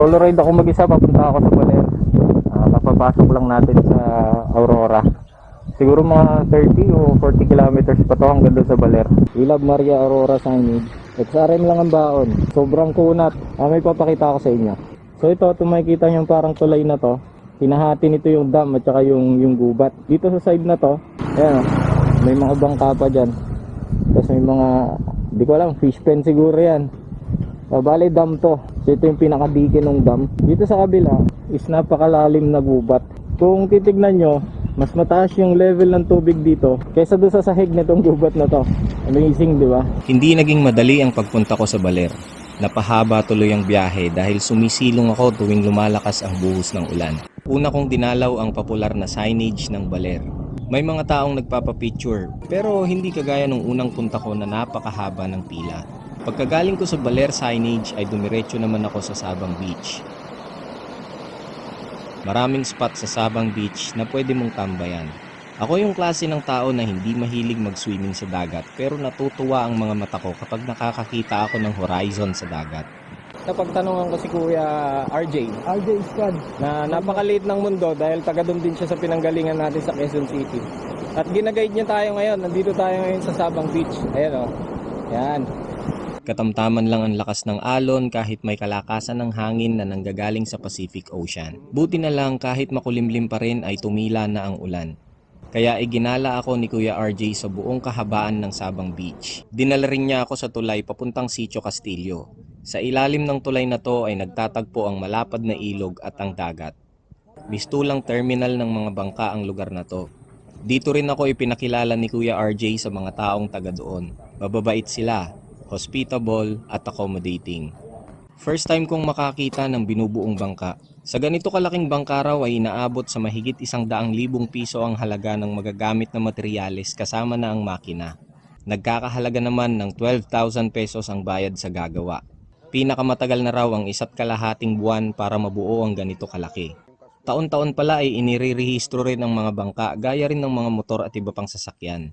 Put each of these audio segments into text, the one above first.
Solo ride ako mag-isa, papunta ako sa Baler. Kapapasok lang natin sa Aurora. Siguro mga 30 o 40 kilometers pa to hanggang doon sa Baler. Ilab Maria Aurora signage. XRM lang ang baon. Sobrang kunat. May papakita ako sa inyo. So ito makikita nyo parang tulay na to. Hinahati nito yung dam at saka yung gubat. Dito sa side na to, ayan, may mga bangka pa dyan. Tapos may mga, di ko alam, fish pen siguro yan. Bale dam to. So ito yung pinakadike ng dam. Dito sa kabila is napakalalim na gubat. Kung titignan nyo, mas mataas yung level ng tubig dito kaysa doon sa sahig nitong gubat na to. Amazing, di ba? Hindi naging madali ang pagpunta ko sa Baler. Napahaba tuloy ang biyahe dahil sumisilong ako tuwing lumalakas ang buhos ng ulan. Una kong dinalaw ang popular na signage ng Baler. May mga taong nagpapapicture pero hindi kagaya nung unang punta ko na napakahaba ng pila. Pagkagaling ko sa Baler signage ay dumiretso naman ako sa Sabang Beach. Maraming spot sa Sabang Beach na pwede mong tambayan. Ako yung klase ng tao na hindi mahilig mag-swimming sa dagat pero natutuwa ang mga mata ko kapag nakakakita ako ng horizon sa dagat. Napagtanungan ko si Kuya RJ Squad na napakaliit ng mundo dahil taga doon din siya sa pinanggalingan natin sa Quezon City. At ginaguide niya tayo ngayon. Nandito tayo ngayon sa Sabang Beach. Ayan o. Yan. Katamtaman lang ang lakas ng alon kahit may kalakasan ng hangin na nanggagaling sa Pacific Ocean. Buti na lang kahit makulimlim pa rin ay tumila na ang ulan. Kaya iginala ako ni Kuya RJ sa buong kahabaan ng Sabang Beach. Dinala rin niya ako sa tulay papuntang Sitio Castillo. Sa ilalim ng tulay na to ay nagtatagpo ang malapad na ilog at ang dagat. Mistulang terminal ng mga bangka ang lugar na to. Dito rin ako ipinakilala ni Kuya RJ sa mga taong taga doon. Mababait sila, hospitable at accommodating. First time kong makakita ng binubuong bangka. Sa ganito kalaking bangka raw ay inaabot sa mahigit 100,000 piso ang halaga ng magagamit na materyales kasama na ang makina. Nagkakahalaga naman ng 12,000 pesos ang bayad sa gagawa. Pinakamatagal na raw ang 1.5 buwan para mabuo ang ganito kalaki. Taon-taon pala ay inirerehistro rin ang mga bangka gaya rin ng mga motor at iba pang sasakyan.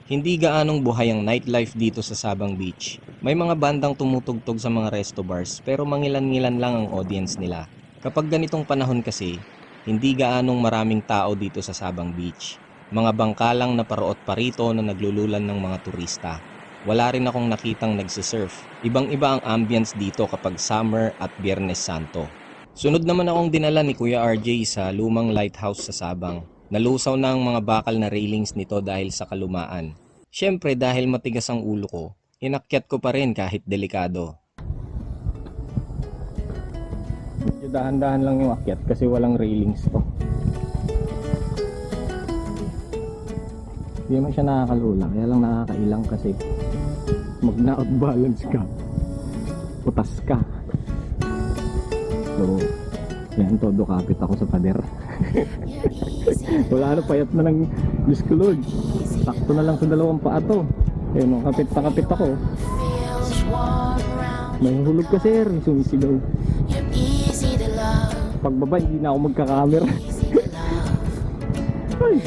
Hindi gaanong buhay ang nightlife dito sa Sabang Beach. May mga bandang tumutugtog sa mga resto bars pero mangilan-ngilan lang ang audience nila. Kapag ganitong panahon kasi, hindi gaanong maraming tao dito sa Sabang Beach. Mga bangka lang na paroot parito na naglululan ng mga turista. Wala rin akong nakitang nagsisurf. Ibang-iba ang ambience dito kapag summer at Biyernes Santo. Sunod naman akong dinala ni Kuya RJ sa lumang lighthouse sa Sabang. Nalusaw na ang mga bakal na railings nito dahil sa kalumaan. Siyempre dahil matigas ang ulo ko, inakyat ko pa rin kahit delikado. Medyo dahan-dahan lang yung akyat kasi walang railings to. Hindi naman siya nakakalula, kaya lang nakakailang kasi mag-na-outbalance ka, putas ka. So, yan, todo kapit ako sa pader. Wala na, payat na ng Diyos ko Lord. Sakto na lang sa 2 paa to. Ayun, kapit na kapit ako. May hulog ka sir, sumisigaw. Pagbaba, hindi na ako magka-camera. Ay.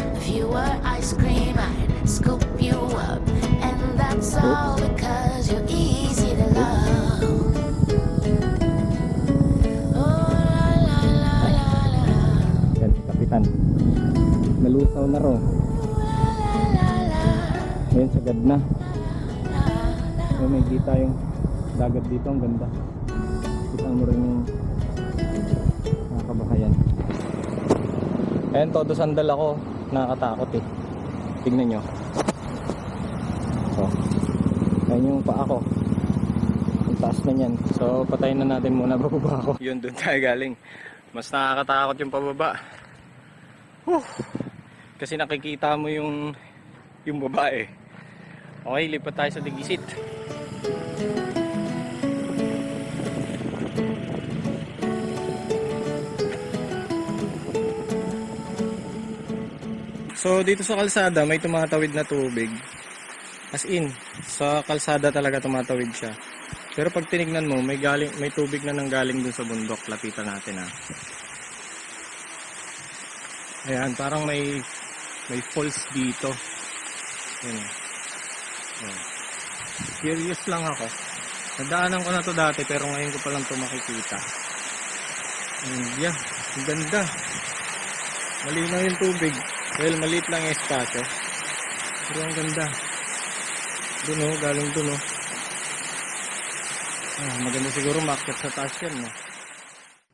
Yan, kapitan. Nalusaw na ro. Ngayon sagad na. Ngayon may kita yung dagat dito, ang ganda. Kita mo rin yung mga kabahayan. Ayan, todo sandal ako. Nakakatakot eh. Tignan nyo. So, ayan yung paa ko. Ang taas na yan. So, patayin na natin muna bababa ako. Yun, doon tayo galing. Mas nakakatakot yung pababa. Kasi nakikita mo yung babae. Okay, lipat tayo sa Digisit. So dito sa kalsada may tumatawid na tubig. As in, sa kalsada talaga tumatawid siya. Pero pag tinignan mo, may tubig na nanggaling dun sa bundok. Lapitan natin ha. Ayan, parang may falls dito. Ayan. Ayan. Curious lang ako. Nadaanan ko na to dati pero ngayon ko pa lang to makikita. India. Ang ganda. Malinaw yung tubig. Well, maliit lang yung espasyo. Pero ang ganda. Doon o, galing doon o. Maganda siguro maakyat sa taas yan, no?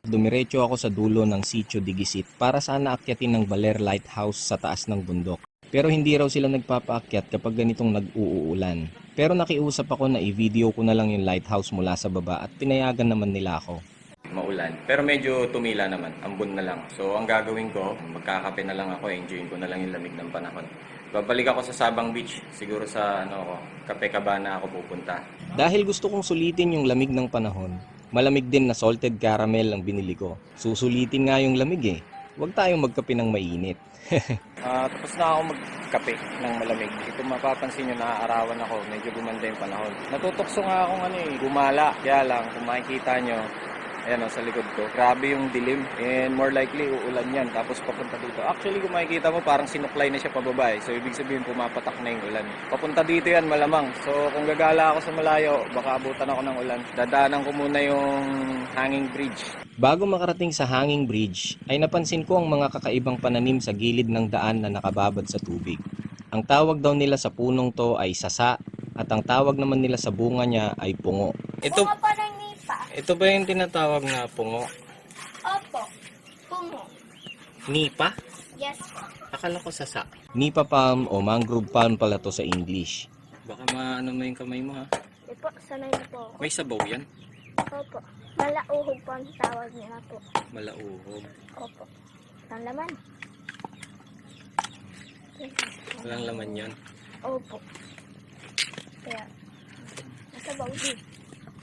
Dumiretso ako sa dulo ng Sitio Digisit para sana akyatin ng Baler Lighthouse sa taas ng bundok. Pero hindi raw sila nagpapaakyat kapag ganitong nag-uulan. Pero nakiusap ako na i-video ko na lang yung lighthouse mula sa baba at tinayagan naman nila ako. Maulan. Pero medyo tumila naman. Ambon na lang. So ang gagawin ko, magkakape na lang ako. Enjoyin ko na lang yung lamig ng panahon. Babalik ako sa Sabang Beach. Siguro sa Cape Cabana ako pupunta. Dahil gusto kong sulitin yung lamig ng panahon, malamig din na salted caramel ang binili ko. Susulitin nga yung lamig eh. Huwag tayong magkape ng mainit. Tapos na ako magkape ng malamig. Ito mapapansin nyo, naaarawan ako. Medyo gumanda yung panahon. Natutokso nga akong gumala. Kaya lang, kung makikita nyo, ayan sa likod ko. Grabe yung dilim. And more likely, uulan yan. Tapos papunta dito. Actually, kung makikita mo, parang sinuklay na siya pababa. So, ibig sabihin, pumapatak na yung ulan. Papunta dito yan, malamang. So, kung gagala ako sa malayo, baka abutan ako ng ulan. Dadaanan ko muna yung hanging bridge. Bago makarating sa hanging bridge, ay napansin ko ang mga kakaibang pananim sa gilid ng daan na nakababad sa tubig. Ang tawag daw nila sa punong to ay sasa, at ang tawag naman nila sa bunga niya ay pungo. Ito ba yung tinatawag na pungo? Opo. Pungo. Nipa? Yes po. Akala ko sasa. Nipa palm o mangrove palm pala to sa English. Baka maano mo yung kamay mo ha? Di po, sanay na po ako. May sabaw yan? Opo. Malauhog po ang tawag nila po. Malauhog. Opo. Ang laman. Walang laman yan. Opo. Kaya, nasabaw din.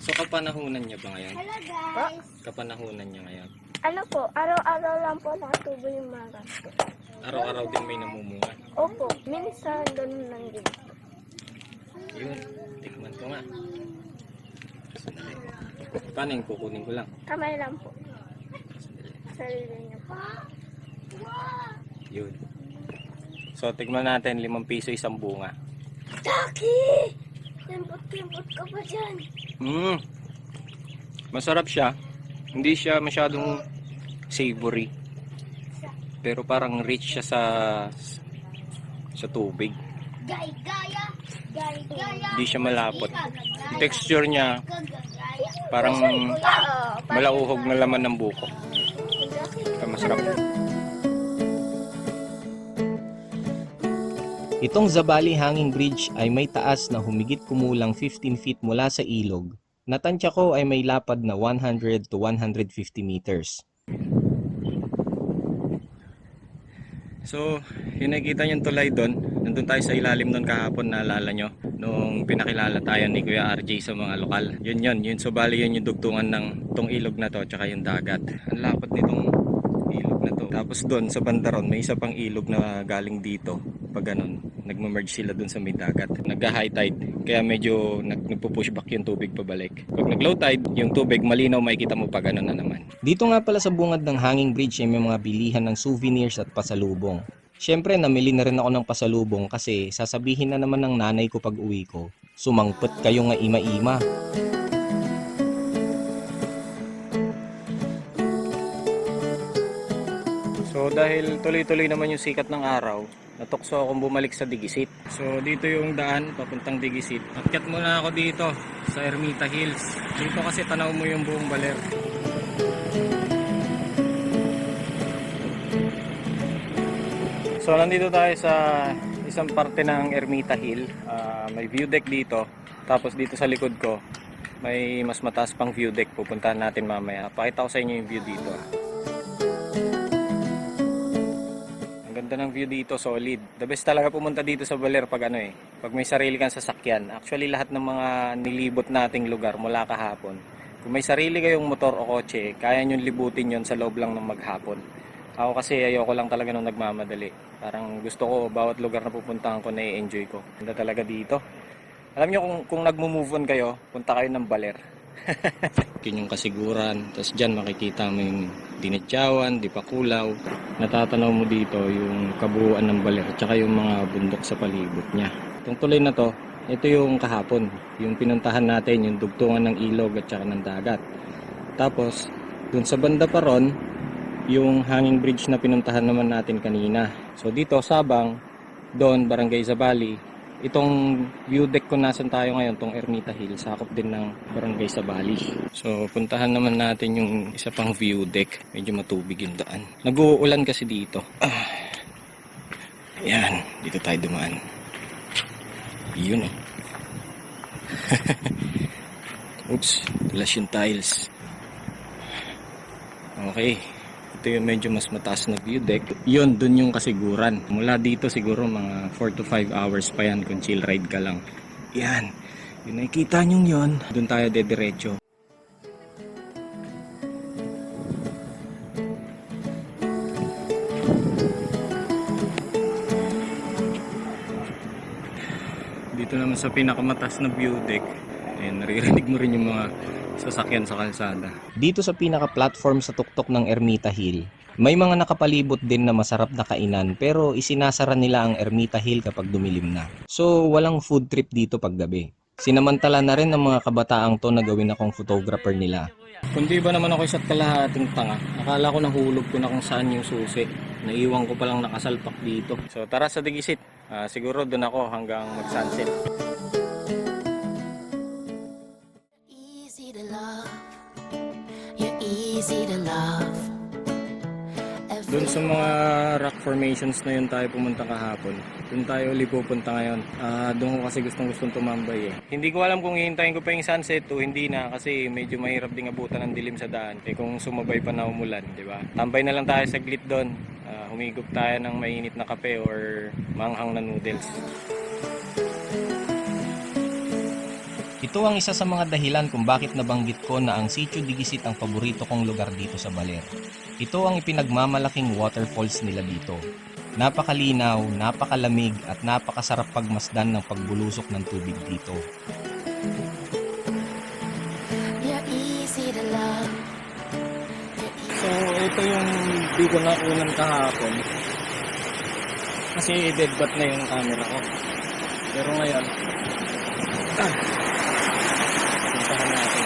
So kapanahunan niya ba ngayon? Hello guys! Kapanahunan niya ngayon? Ano po, araw-araw lang po nakatubo yung mga ganito. Araw-araw din may namumunga. Opo, minsan ganun lang din. Yun, tikman ko nga. Sandali. Paano yung kukunin ko lang? Kamay lang po. Sarili niyo po. Yun. So tikman natin, 5 piso isang bunga. Taki! Limpot-limpot ka pa dyan. Masarap siya. Hindi siya masyadong savory. Pero parang rich siya sa tubig. Gaya-gaya. Gaya-gaya. Hindi siya malapot. Yung texture niya parang malauhog na laman ng buko. Masarap. Itong Zabali Hanging Bridge ay may taas na humigit kumulang 15 feet mula sa ilog. Natansya ko ay may lapad na 100 to 150 meters. So, yung nakikita niyong tulay doon, nandun tayo sa ilalim doon kahapon, naalala nyo, nung pinakilala tayo ni Kuya RJ sa mga lokal. Yun, so bali yun yung dugtungan ng tong ilog na to, tsaka yung dagat. Ang lapad nitong ilog na to. Tapos doon sa bandaron, may isa pang ilog na galing dito. Pag ganun, nagmamerge sila dun sa may dagat. Nagka-high tide, kaya medyo nagpo-push back yung tubig pabalik. Pag nag-low tide, yung tubig malinaw, makikita mo pa ganun na naman. Dito nga pala sa bungad ng Hanging Bridge ay may mga bilihan ng souvenirs at pasalubong. Siyempre, namili na rin ako ng pasalubong kasi sasabihin na naman ng nanay ko pag uwi ko, sumangpot kayo nga ima-ima. So dahil tuloy-tuloy naman yung sikat ng araw, natukso akong bumalik sa Digisit. So dito yung daan papuntang Digisit. Akyat muna ako dito sa Ermita Hills. Dito kasi tanaw mo yung buong Baler. So nandito tayo sa isang parte ng Ermita Hill. May view deck dito. Tapos dito sa likod ko may mas mataas pang view deck. Pupuntahan natin mamaya. Pakita ko sa inyo yung view dito. Ganda ng view dito, solid. The best talaga pumunta dito sa Baler pag pag may sarili kang sasakyan. Actually, lahat ng mga nilibot nating lugar mula kahapon. Kung may sarili kayong motor o kotse, kaya nyo libutin yon sa loob lang ng maghapon. Ako kasi ayoko lang talaga nung nagmamadali. Parang gusto ko, bawat lugar na pupuntahan ko, na-enjoy ko. Ganda talaga dito. Alam nyo, kung nagmo-move on kayo, punta kayo ng Baler. Yun yung kasiguran. Tapos dyan makikita mo yung Dinityawan, Dipakulaw. Natatanaw mo dito yung kabuuan ng Baler at saka yung mga bundok sa palibot niya. Itong tulay na to, ito yung kahapon. Yung pinuntahan natin, yung dugtungan ng ilog at saka ng dagat. Tapos Doon sa banda pa ron, yung hanging bridge na pinuntahan naman natin kanina. So dito, Sabang, doon, Barangay Zambali. Itong view deck kung nasan tayo ngayon, tong Ermita Hill, sakop din ng Barangay Zambali. So puntahan naman natin yung isa pang view deck. Medyo matubig yung daan. Nag-uulan kasi dito. Ayan, dito tayo dumaan. Yun eh. Oops, tulas yung tiles. Okay. Ito yung medyo mas mataas na view deck. Yun, dun yung kasiguran. Mula dito siguro mga 4 to 5 hours pa yan kung chill ride ka lang. Yan. Yung nakikita nyo yun. Dun tayo dediretso. Dito naman sa pinakamataas na view deck. Ayan, naririnig mo rin yung mga sasakyan sa kalsada. Dito sa pinaka-platform sa tuktok ng Ermita Hill, may mga nakapalibot din na masarap na kainan pero isinasara nila ang Ermita Hill kapag dumilim na. So walang food trip dito paggabi. Sinamantala na rin ng mga kabataang to na gawin akong photographer nila. Kundi ba naman ako isa't kalahating tanga? Akala ko nahulog ko na kung saan yung susi. Naiwan ko palang nakasalpak dito. So tara sa Digisit. Siguro doon ako hanggang mag-sunset. Easy to love. You're easy to love. Doon sa mga rock formations na yun tayo pumunta kahapon. Doon tayo ulit pupunta ngayon. Doon ko kasi gustong tumambay eh. Hindi ko alam kung hihintayin ko pa yung sunset o hindi na kasi medyo mahirap ding abutan ng dilim sa daan. Eh kung sumabay pa na umulan, di ba? Tambay na lang tayo saglit doon. Humigop tayo ng mainit na kape or manghang na noodles. Ito ang isa sa mga dahilan kung bakit nabanggit ko na ang Sitio Digisit ang paborito kong lugar dito sa Baler. Ito ang ipinagmamalaking waterfalls nila dito. Napakalinaw, napakalamig at napakasarap pagmasdan ng pagbulusok ng tubig dito. You're easy to love. So ito yung di ko na unang kahapon. Kasi dead bat na yung camera ko. Pero ngayon, puntahan natin.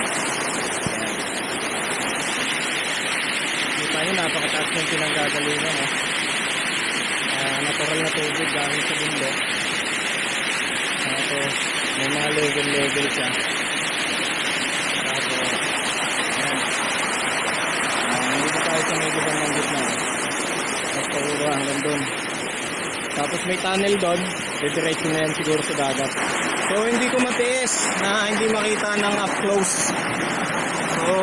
Kita nyo, napakataas ng pinanggagalingan. Natural na tubig galing sa bundok. Tapos, may mga level siya. Tapos, ayan. Hindi tayo sa medyo ng gitna. Basta uro hanggang doon. Tapos may tunnel doon. Didiretso na yan siguro sa dagat. So hindi ko matiis na hindi makita ng up close. So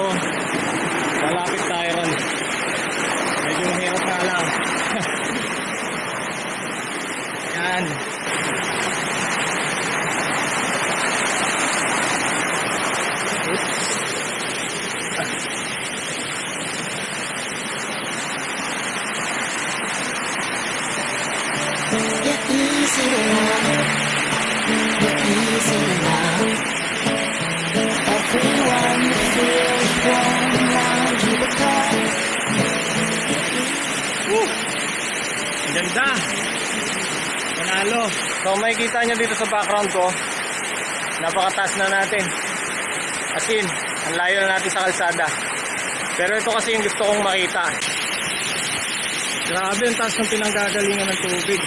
malapit tayo ron. Medyo mahirap nga lang. Yan. You're easy to love. You're easy to love. Everyone feels warm around you because Ang ganda. Panalo. So makikita nyo dito sa background ko, napakataas na natin. As in, ang layo na natin sa kalsada. Pero ito kasi yung gusto kong makita. Grabe ang taas ng pinanggagalingan ng tubig.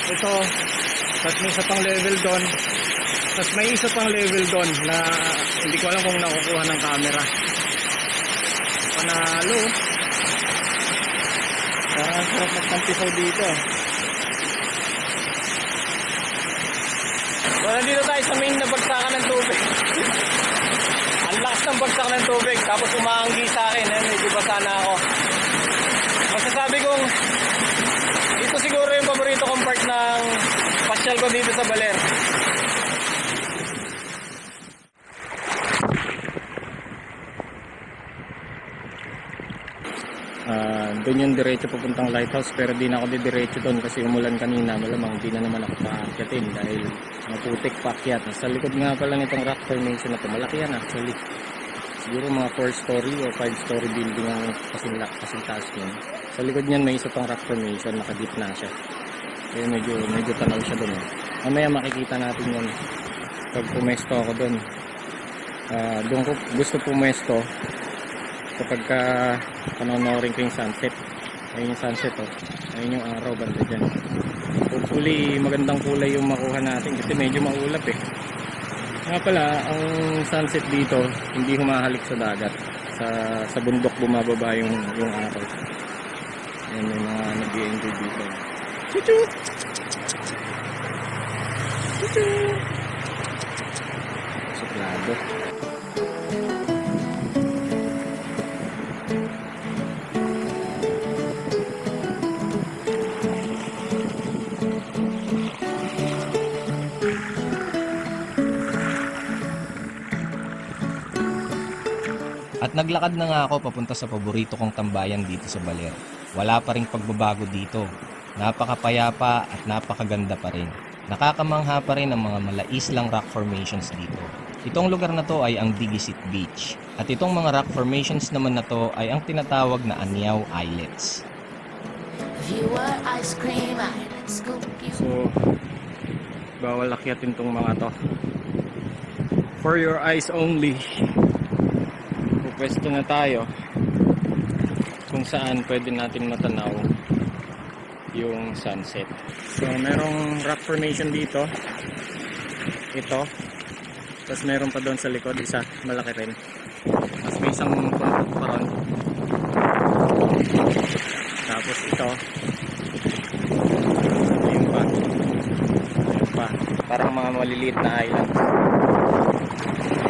Ito, tapos may isa pang level doon. Tapos may isa pang level doon na hindi ko alam kung nakukuha ng camera. Panalo. Parang sarap magtampisaw dito. So, nandito tayo sa main na bagsakan ng tubig. Ang lakas ng bagsak ng tubig. Tapos umaanggi sa akin. Medyo basa na ako. Masasabi kong ito siguro yung paborito kong part ng pasyal ko dito sa Baler. Doon yung diretso papuntang lighthouse pero di na ako didiretso doon kasi umulan kanina. Malamang di na naman ako paakyatin dahil maputik paakyat. Sa likod nga pala nitong rock formation na ito, malaki yan actually. Siguro mga 4-story o 5-story building ang kasing taas yun. Sa likod niyan may isa pang rock formation, nakagitna siya. Kaya medyo tanaw siya doon. Mamaya makikita natin yun pag pumesto ako doon. Doon ko gusto pumesto kapag panonorin ko yung sunset. Ayun yung sunset, oh. Ayun yung araw banda dyan. Hopefully magandang kulay yung makuha natin kasi medyo maulap eh. Nga pala, ang sunset dito hindi humahalik sa dagat, sa bundok bumababa yung araw. Ayan, may mga nag-i-enjoy dito. Chuchu! Chuchu! Suplado. At naglakad na nga ako papunta sa paborito kong tambayan dito sa Baler. Wala pa ring pagbabago dito. Napakapayapa at napakaganda pa rin. Nakakamangha pa rin ang mga malaislang rock formations dito. Itong lugar na to ay ang Digisit Beach. At itong mga rock formations naman na to ay ang tinatawag na Anyaw Islets. If you were ice cream, I'd scoop you. So, bawal akyatin tong mga to. For your eyes only. Pwesto na tayo kung saan pwede natin matanaw yung sunset. So merong rock formation dito, ito, tapos meron pa doon sa likod isa, malaki rin, tapos may isang puntot pa ron, tapos ito, ayun pa, parang mga maliliit na island.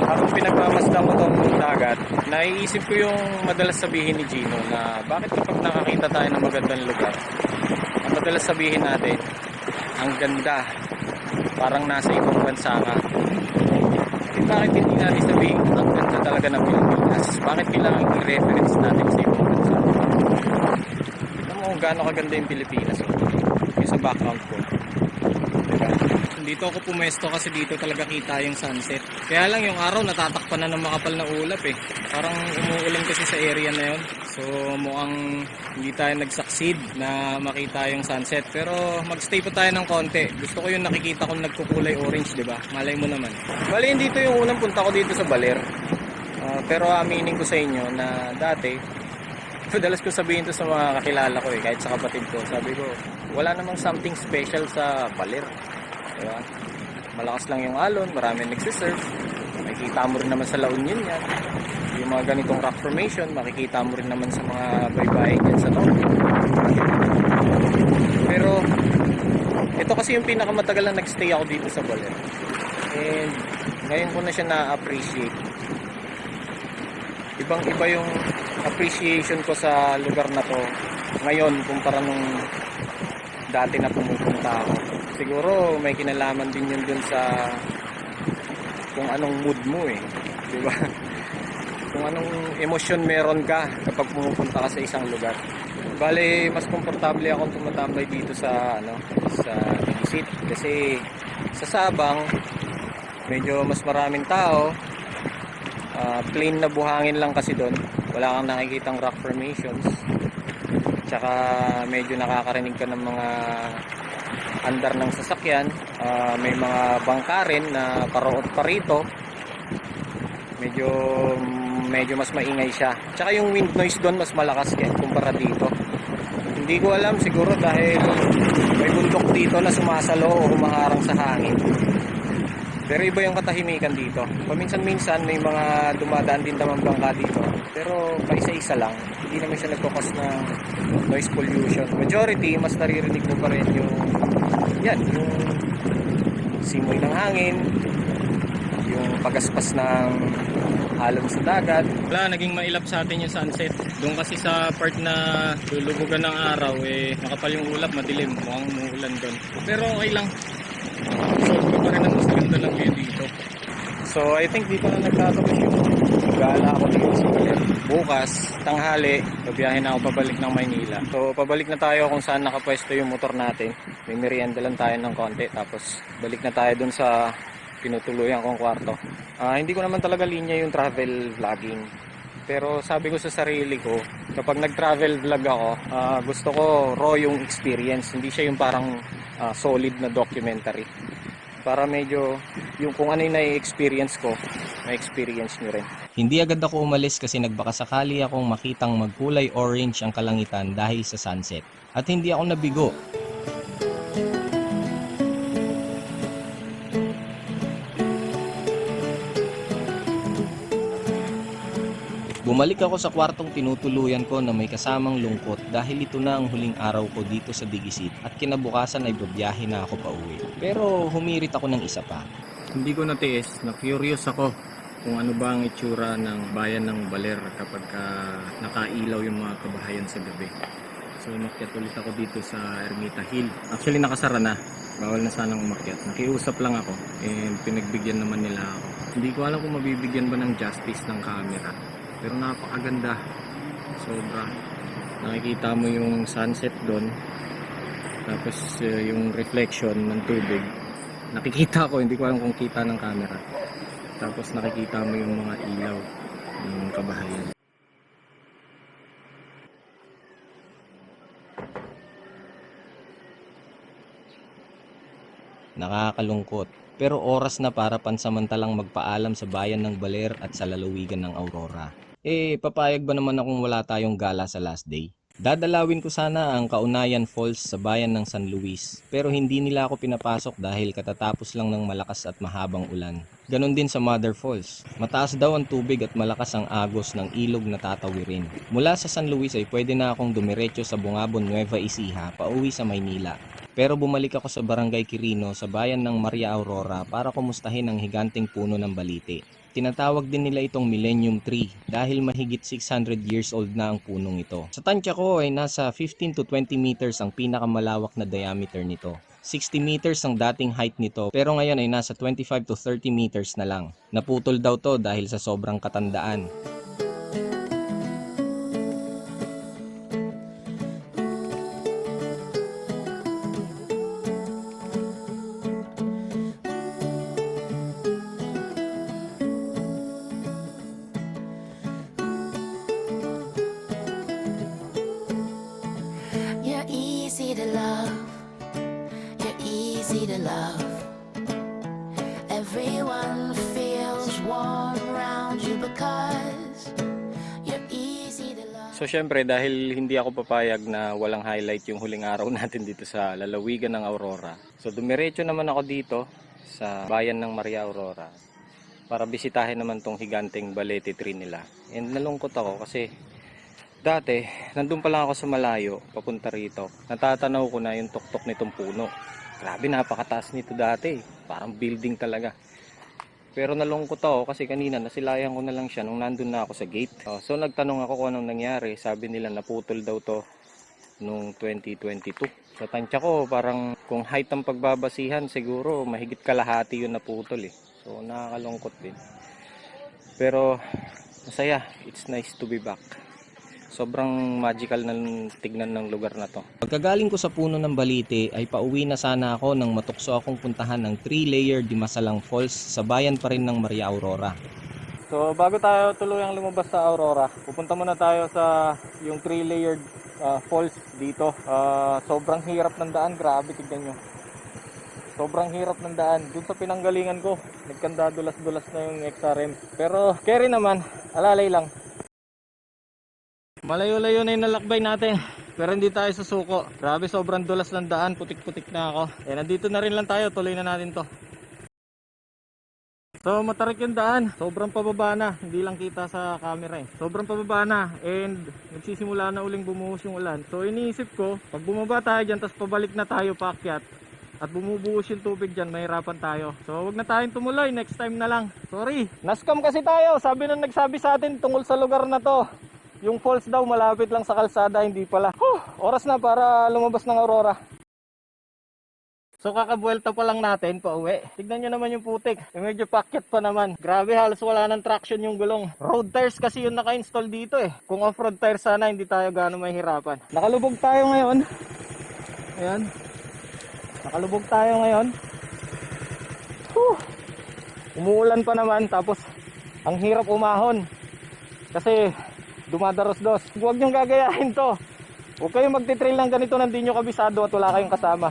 Habang pinagmamasdan ko itong dagat, naiisip ko yung madalas sabihin ni Gino na bakit kapag nakakita tayo ng magandang lugar, ang madalas sabihin natin, ang ganda, parang nasa ibang bansa ka. Bakit hindi natin sabihin ang ganda talaga ng Pilipinas? Bakit kailangan i-reference natin sa ibang bansa? Tignan mo kung gaano kaganda yung Pilipinas. Yung sa background ko. Diba? Dito ako pumesto kasi dito talaga kita yung sunset. Kaya lang yung araw natatakpan na ng makapal na ulap eh. Parang umuulan kasi sa area na yun. So mukhang hindi tayo nag-succeed na makita yung sunset. Pero magstay pa tayo ng konti. Gusto ko yung nakikita kong nagkukulay orange, di ba? Malay mo naman. Bali, dito yung unang punta ko dito sa Baler. Pero aminin ko sa inyo na dati, madalas ko sabihin to sa mga kakilala ko eh, kahit sa kapatid ko. Sabi ko, wala namang something special sa Baler. Diba? Malakas lang yung alon, marami nagsisurf, makikita mo rin naman sa La Union yan, yung mga ganitong rock formation, makikita mo rin naman sa mga baybayin yan sa Norte. Pero ito kasi yung pinakamatagal na nagstay ako dito sa Baler, and ngayon ko na siya na-appreciate. Ibang iba yung appreciation ko sa lugar na to ngayon kumpara nung dati na pumupunta ako. Siguro may kinalaman din yun dun sa kung anong mood mo eh, di ba? Kung anong emosyon meron ka kapag pumupunta ka sa isang lugar. Bale, mas komportable akong tumatambay dito sa sa Digisit kasi sa Sabang medyo mas maraming tao. Plain na buhangin lang kasi doon. Wala kang nakikitang rock formations. Tsaka medyo nakakarinig ka ng mga andar ng sasakyan, may mga bangka rin na paroot parito. Medyo mas maingay siya. Tsaka yung wind noise doon mas malakas kumpara dito. Hindi ko alam, siguro dahil may bundok dito na sumasalo o humaharang sa hangin. Pero iba yung katahimikan dito. Paminsan-minsan may mga dumadaan din namang bangka dito. Pero paisa-isa lang. Hindi naman siya nagkakos ng noise pollution. Majority, mas naririnig mo pa rin yung simoy ng hangin, yung pagaspas ng alon sa dagat. Wala, naging mailap sa atin yung sunset. Doon kasi sa part na lulubugan ng araw, makapal yung ulap, madilim, mukhang umuulan doon. Pero okay lang. Solve ko pa rin ang mas ganda ng view dito. So I think dito na nagtatapos yung gala ako dito sa Baler. Bukas, tanghali, babiyahin ako pabalik ng Maynila. So pabalik na tayo kung saan nakapwesto yung motor natin. May merienda lang tayo ng konti. Tapos balik na tayo dun sa pinutuluyan kong kwarto. Hindi ko naman talaga linya yung travel vlogging. Pero sabi ko sa sarili ko, kapag nag-travel vlog ako, gusto ko raw yung experience. Hindi siya yung parang solid na documentary. Para medyo yung kung ano yung na-experience ko, na-experience nyo rin. Hindi agad ako umalis kasi nagbakasakali akong makitang magkulay orange ang kalangitan dahil sa sunset. At hindi ako nabigo. Bumalik ako sa kwartong tinutuluyan ko na may kasamang lungkot dahil ito na ang huling araw ko dito sa Digisit at kinabukasan ay babiyahe na ako pa uwi. Pero humirit ako ng isa pa. Hindi ko natiis, na-curious ako kung ano ba ang itsura ng bayan ng Baler kapag nakailaw yung mga kabahayan sa gabi. So umakyat ulit ako dito sa Ermita Hill. Actually nakasara na, bawal na sanang umakyat. Nakiusap lang ako and pinagbigyan naman nila ako. Hindi ko alam kung mabibigyan ba ng justice ng camera. Pero napakaganda, sobra. Nakikita mo yung sunset doon, tapos yung reflection ng tubig nakikita ko, hindi ko alam kung kita ng camera. Tapos nakikita mo yung mga ilaw ng kabahayan. Nakakalungkot, pero oras na para pansamantalang magpaalam sa bayan ng Baler at sa lalawigan ng Aurora. Papayag ba naman akong wala tayong gala sa last day? Dadalawin ko sana ang Kaunayan Falls sa bayan ng San Luis, pero hindi nila ako pinapasok dahil katatapos lang ng malakas at mahabang ulan. Ganon din sa Mother Falls. Mataas daw ang tubig at malakas ang agos ng ilog na tatawirin. Mula sa San Luis ay pwede na akong dumiretso sa Bungabon, Nueva Ecija, pauwi sa Maynila. Pero bumalik ako sa Barangay Quirino sa bayan ng Maria Aurora para kumustahin ang higanting puno ng balite. Tinatawag din nila itong Millennium Tree dahil mahigit 600 years old na ang punong ito. Sa tansya ko ay nasa 15 to 20 meters ang pinakamalawak na diameter nito. 60 meters ang dating height nito pero ngayon ay nasa 25 to 30 meters na lang. Naputol daw to dahil sa sobrang katandaan. You're easy to love. You're easy to love. Everyone feels warm around you because you're easy to love. So syempre dahil hindi ako papayag na walang highlight yung huling araw natin dito sa lalawigan ng Aurora. So dumiretso naman ako dito sa bayan ng Maria Aurora para bisitahin naman tong higanting balete tree nila. And nalungkot ako kasi dati nandun pa lang ako sa malayo papunta rito. Natatanaw ko na yung tuktok nitong puno. Grabe, napakataas nito dati. Parang building talaga. Pero nalungkot ako kasi kanina nasilayan ko na lang siya nung nandun na ako sa gate. So nagtanong ako kung anong nangyari. Sabi nila naputol daw to nung 2022. Sa tansya ko parang kung height ang pagbabasihan siguro mahigit kalahati yun naputol eh. So nakakalungkot din. Pero masaya. It's nice to be back. Sobrang magical na tignan ng lugar na to. Pagkagaling ko sa puno ng balite ay pauwi na sana ako nang matukso akong puntahan ng 3-layer Dimasalang Falls sa bayan pa rin ng Maria Aurora. So bago tayo tuluyang lumabas sa Aurora, pupunta muna tayo sa yung 3-layered falls dito. Sobrang hirap ng daan, grabe, tignan nyo. Sobrang hirap ng daan. Doon sa pinanggalingan ko, nagkanda dulas-dulas na yung XRM. Pero carry naman, alalay lang. Malayo-layo na yung nalakbay natin, pero hindi tayo susuko. Grabe, sobrang dulas ng daan, putik-putik na ako. Nandito na rin lang tayo, tuloy na natin to. So matarik yung daan, sobrang pababa na, hindi lang kita sa camera eh. Sobrang pababa na and nagsisimula na uling bumuhos yung ulan. So iniisip ko, pag bumaba tayo dyan, tapos pabalik na tayo paakyat at bumubuhos yung tubig dyan, mahirapan tayo. So wag na tayong tumuloy, next time na lang. Sorry, nascam kasi tayo, sabi nung nagsabi sa atin tungkol sa lugar na to. Yung falls daw malapit lang sa kalsada, hindi pala. Oras na para lumabas ng Aurora. So kakabuelta pa lang natin pa uwi. Tignan nyo naman yung putik. Medyo pakyat pa naman. Grabe, halos wala ng traction yung gulong. Road tires kasi yung naka-install dito eh. Kung off-road tires sana, hindi tayo gaano mahihirapan. Nakalubog tayo ngayon. Ayan. Nakalubog tayo ngayon. Umuulan pa naman, tapos ang hirap umahon. Kasi dumadaros-dos. Huwag niyong gagayahin to. Huwag kayong magtitrail ng ganito nang di nyo kabisado at wala kayong kasama.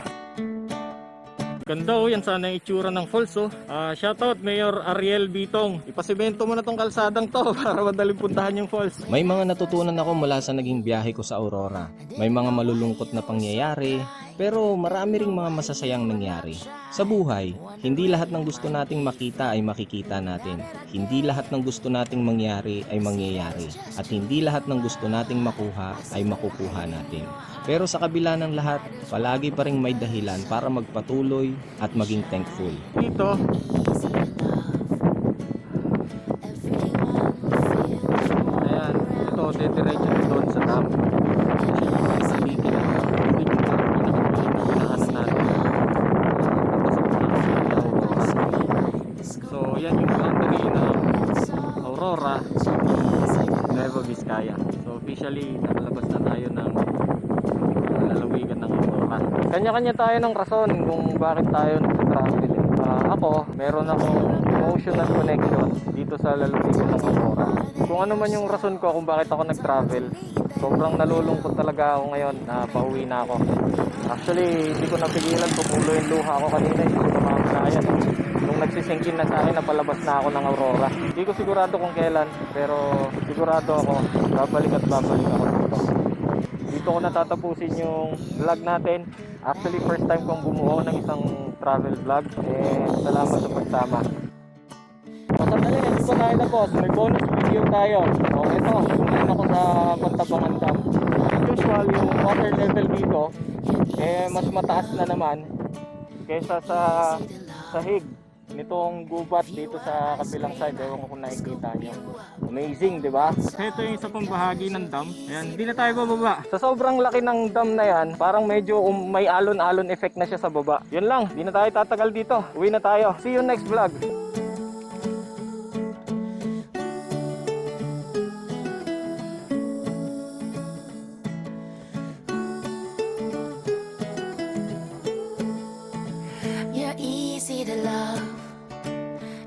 Ganda oh, yan sana yung itsura ng falls oh. Shoutout Mayor Ariel Bitong. Ipasimento mo na tong kalsadang to para madaling puntahan yung falls. May mga natutunan ako mula sa naging biyahe ko sa Aurora. May mga malulungkot na pangyayari, pero marami ring mga masasayang nangyari. Sa buhay, hindi lahat ng gusto nating makita ay makikita natin. Hindi lahat ng gusto nating mangyari ay mangyayari. At hindi lahat ng gusto nating makuha ay makukuha natin. Pero sa kabila ng lahat, palagi pa ring may dahilan para magpatuloy at maging thankful. Dito, ayan, ito, dediretso doon sa dam. Kasi yung mga tubig na pinakakulit na natin. Papasok na kami sa Aurora. So, yan yung boundary ng Aurora, Nueva Vizcaya. So, officially, nakalabas na tayo ng lalawigan ng Aurora. Kanya-kanya tayo ng rason kung bakit tayo nag-travel. Ako, meron akong emotional connection dito sa lalawigan ng Aurora. Kung ano man yung rason ko kung bakit ako nag-travel, sobrang nalulungkot talaga ako ngayon na pauwi na ako. Actually, hindi ko napigilan, tumulo yung luha ako kanina, hindi ko namamalayan. Nung nagsisingkin na sa akin, napalabas na ako ng Aurora. Hindi ko sigurado kung kailan, pero sigurado ako, babalik at babalik ako dito. Dito ko natatapusin yung vlog natin. Actually, first time kong bumuo ng isang travel vlog. Salamat sa pagsama. Sandali, hindi pa tayo tapos. May bonus video tayo. Okay to, sumayin ako sa Bantabangan Dam. As usual, yung water level dito, mas mataas na naman kaysa sa sahig nitong gubat dito sa kabilang side. Ewan ko kung nakikita nyo. Amazing, di ba? Ito yung isa pang bahagi ng dam. Ayan, hindi na tayo bababa. Sa sobrang laki ng dam na yan, parang medyo may alon-alon effect na siya sa baba. Yun lang, hindi na tayo tatagal dito. Uwi na tayo. See you next vlog. You're easy to love.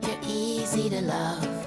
You're easy to love.